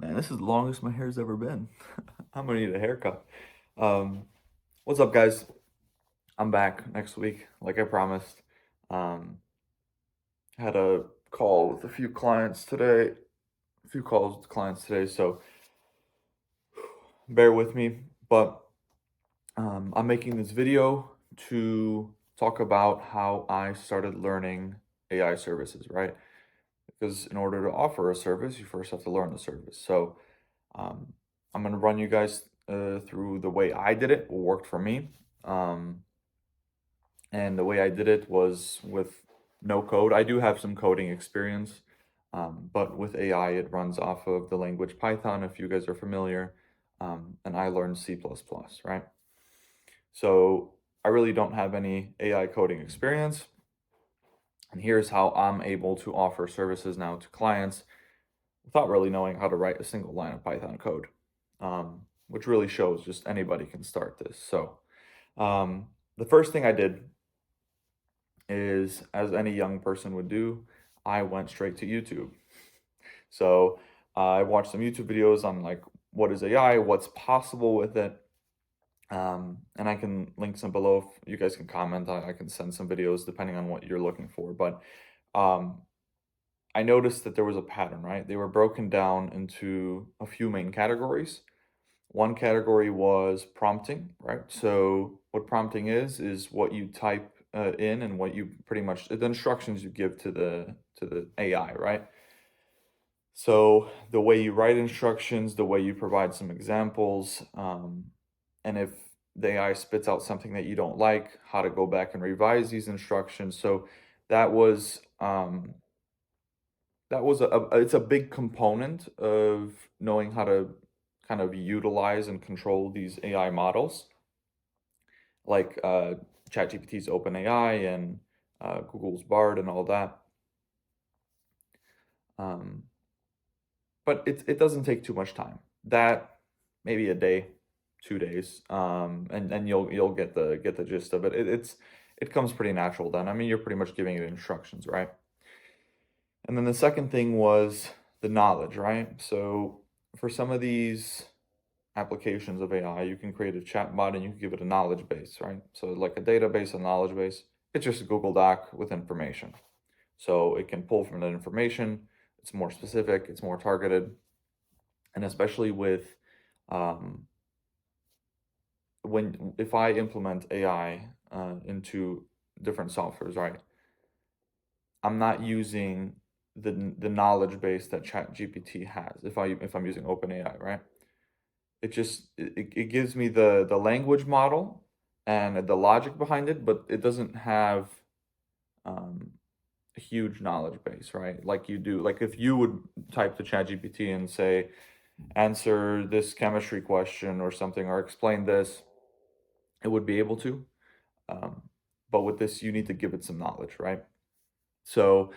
Man, this is the longest my hair's ever been. I'm gonna need a haircut. Um, what's up, guys? I'm back next week, like I promised. Um, had a call with a few clients today, a few calls with clients today, so bear with me. But I'm making this video to talk about how I started learning AI services, right? Because in order to offer a service, you first have to learn the service. So Um, I'm gonna run you guys through the way I did it, what worked for me. Um, and the way I did it was with no code. I do have some coding experience, but with AI, it runs off of the language Python, if you guys are familiar. And I learned C++, right? So I really don't have any AI coding experience. And here's how I'm able to offer services now to clients without really knowing how to write a single line of Python code, which really shows just anybody can start this. So, the first thing I did is, as any young person would do, I went straight to YouTube. So, I watched some YouTube videos on like what is AI, what's possible with it. And I can link some below if you guys can comment. I can send some videos depending on what you're looking for. But um, I noticed that there was a pattern, right? They were broken down into a few main categories. One category was prompting, right? So what prompting is what you type in and what you pretty much the instructions you give to the AI, right? So the way you write instructions, the way you provide some examples, and if the AI spits out something that you don't like, how to go back and revise these instructions. So that was um, it's a big component of knowing how to kind of utilize and control these AI models, like ChatGPT's OpenAI and Google's Bard and all that. Um, but it doesn't take too much time. That maybe a day, 2 days, and you'll get the gist of it. It comes pretty natural then. I mean, you're pretty much giving it instructions, right? And then the second thing was the knowledge, right? So for some of these applications of AI, you can create a chat bot and you can give it a knowledge base, right? So like a database, a knowledge base, it's just a Google Doc with information. So it can pull from that information. It's more specific, it's more targeted, and especially with um, when if I implement AI into different softwares, right? I'm not using the knowledge base that ChatGPT has if I'm using OpenAI, right? It gives me the language model and the logic behind it, but it doesn't have um, a huge knowledge base, right? Like you do, like if you would type to ChatGPT and say, answer this chemistry question or something, or explain this, it would be able to. Um, but with this, you need to give it some knowledge, right? So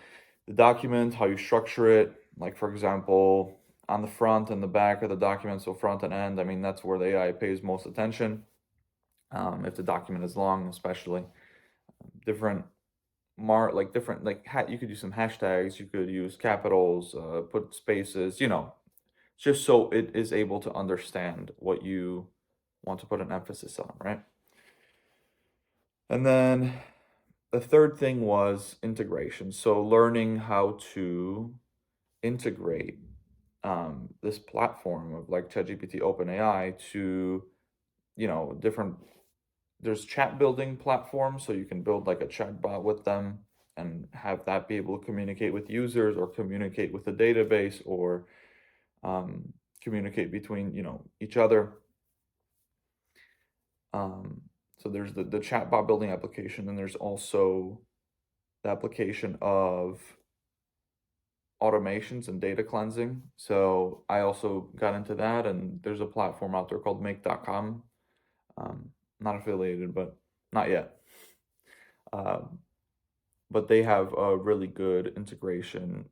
the document, how you structure it, like for example, on the front and the back of the document, so front and end, I mean, that's where the AI pays most attention. If the document is long, especially different like different you could use some hashtags, you could use capitals, put spaces, just so it is able to understand what you want to put an emphasis on, right? And then the third thing was integration. So learning how to integrate this platform of like ChatGPT, OpenAI to, different there's chat building platforms, so you can build like a chat bot with them and have that be able to communicate with users or communicate with the database or communicate between, each other. Um, so there's the chat bot building application, and there's also the application of automations and data cleansing. So I also got into that, and there's a platform out there called make.com. Not affiliated, but not yet. Um, but they have a really good integration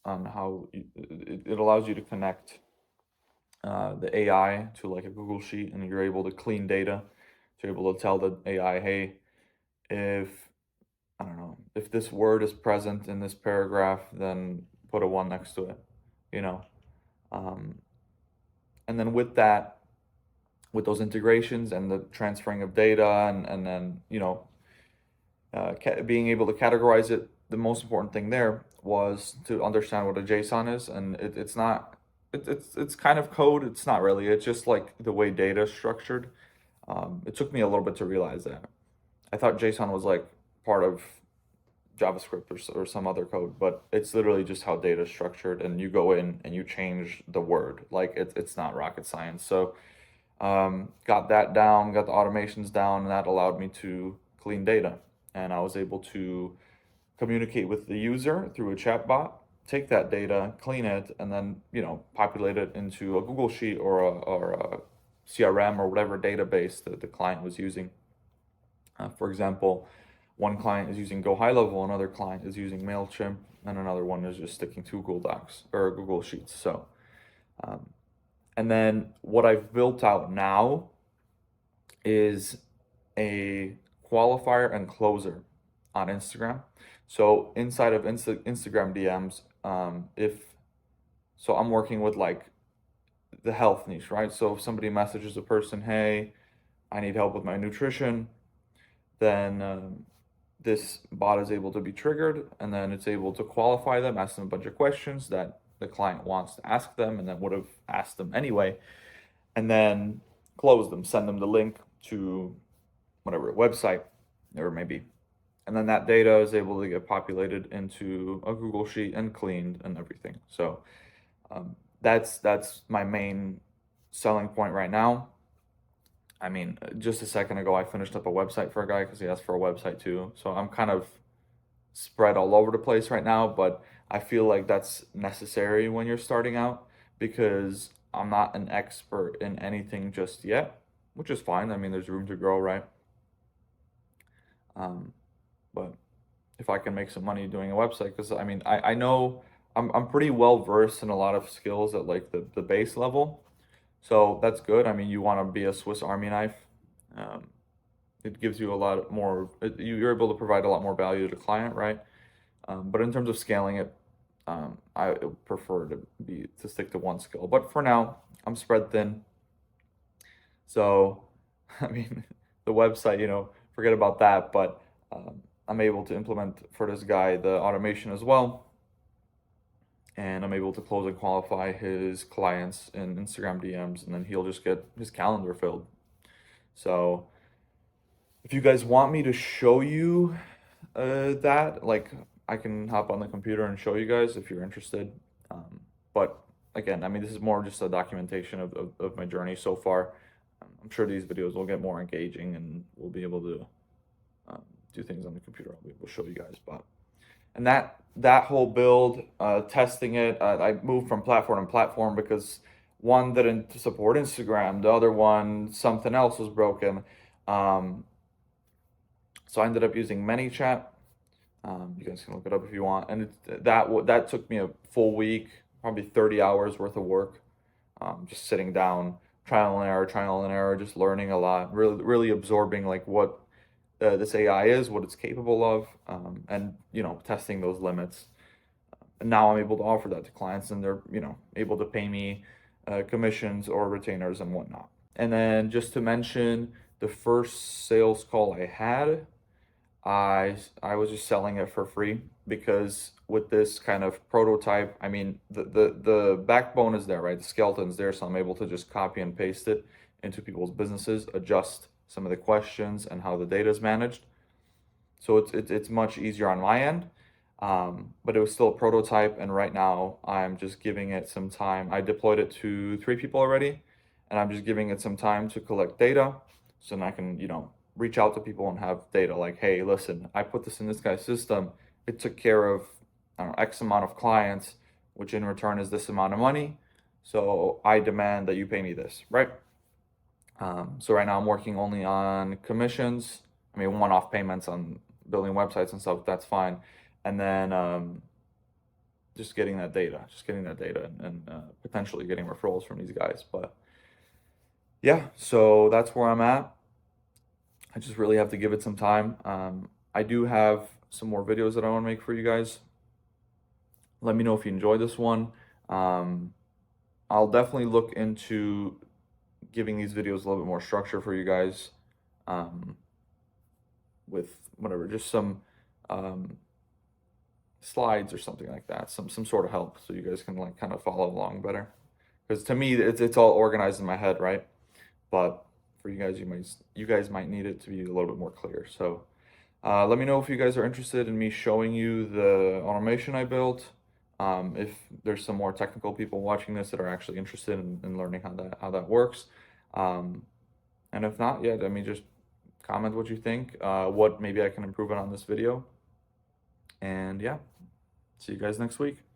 on how it allows you to connect the AI to like a Google Sheet, and you're able to clean data. So you're able to tell the AI, hey, if I don't know, if this word is present in this paragraph, then put a one next to it, you know. Um, and then with that, with those integrations and the transferring of data and then, being able to categorize it, the most important thing there was to understand what a JSON is. And it's not, it's kind of code. It's not really, it's just like the way data is structured. It took me a little bit to realize that. I thought JSON was like part of JavaScript or some other code, but it's literally just how data is structured, and you go in and you change the word. Like it's not rocket science. So got that down, got the automations down, and that allowed me to clean data. And I was able to communicate with the user through a chatbot, take that data, clean it, and then populate it into a Google Sheet or a CRM or whatever database that the client was using. For example, one client is using Go High Level, another client is using MailChimp, and another one is just sticking to Google Docs or Google Sheets. So, and then what I've built out now is a qualifier and closer on Instagram. So inside of Instagram DMs, so I'm working with like the health niche, right? So if somebody messages a person, hey, I need help with my nutrition, then this bot is able to be triggered, and then it's able to qualify them, ask them a bunch of questions that the client wants to ask them and then would have asked them anyway, and then close them, send them the link to whatever website or maybe. And then that data is able to get populated into a Google Sheet and cleaned and everything. So that's my main selling point right now. I mean, just a second ago, I finished up a website for a guy because he asked for a website too. So I'm kind of spread all over the place right now, but I feel like that's necessary when you're starting out because I'm not an expert in anything just yet, which is fine. I mean, there's room to grow, right? But if I can make some money doing a website, because I mean, I know I'm pretty well versed in a lot of skills at like the base level. So that's good. I mean, you want to be a Swiss Army knife. It gives you a lot more, you're able to provide a lot more value to the client, right? But in terms of scaling it, I prefer to stick to one skill. But for now, I'm spread thin. So, I mean, the website, forget about that. But I'm able to implement for this guy the automation as well. And I'm able to close and qualify his clients in Instagram DMs, and then he'll just get his calendar filled. So if you guys want me to show you that, like I can hop on the computer and show you guys if you're interested. But again, I mean, this is more just a documentation of my journey so far. I'm sure these videos will get more engaging and we'll be able to do things on the computer. I'll be able to show you guys, but and that whole build, testing it, I moved from platform to platform because one didn't support Instagram, the other one something else was broken. So I ended up using ManyChat. You guys can look it up if you want, and that took me a full week, probably 30 hours worth of work, just sitting down, trial and error, just learning a lot, really absorbing like what this AI is, what it's capable of, and testing those limits. And now I'm able to offer that to clients, and they're able to pay me commissions or retainers and whatnot. And then just to mention, the first sales call I had, I was just selling it for free because with this kind of prototype, I mean the backbone is there, right? The skeleton's there, so I'm able to just copy and paste it into people's businesses, adjust some of the questions and how the data is managed. So it's much easier on my end. But it was still a prototype, and right now I'm just giving it some time. I deployed it to 3 people already, and I'm just giving it some time to collect data, so then I can, reach out to people and have data like, hey, listen, I put this in this guy's system. It took care of, I don't know, X amount of clients, which in return is this amount of money. So I demand that you pay me this, right? So right now I'm working only on commissions. I mean, one-off payments on building websites and stuff, that's fine. And then just getting that data, and potentially getting referrals from these guys. But yeah, so that's where I'm at. I just really have to give it some time. I do have some more videos that I want to make for you guys. Let me know if you enjoyed this one. I'll definitely look into giving these videos a little bit more structure for you guys, um, with whatever, just some um, slides or something like that, some sort of help, so you guys can like kind of follow along better. Because to me, it's all organized in my head, right? But for you guys might need it to be a little bit more clear. So let me know if you guys are interested in me showing you the automation I built. If there's some more technical people watching this that are actually interested in learning how that works. Um, and if not, yeah, I mean, just comment what you think, what maybe I can improve on this video. And yeah, see you guys next week.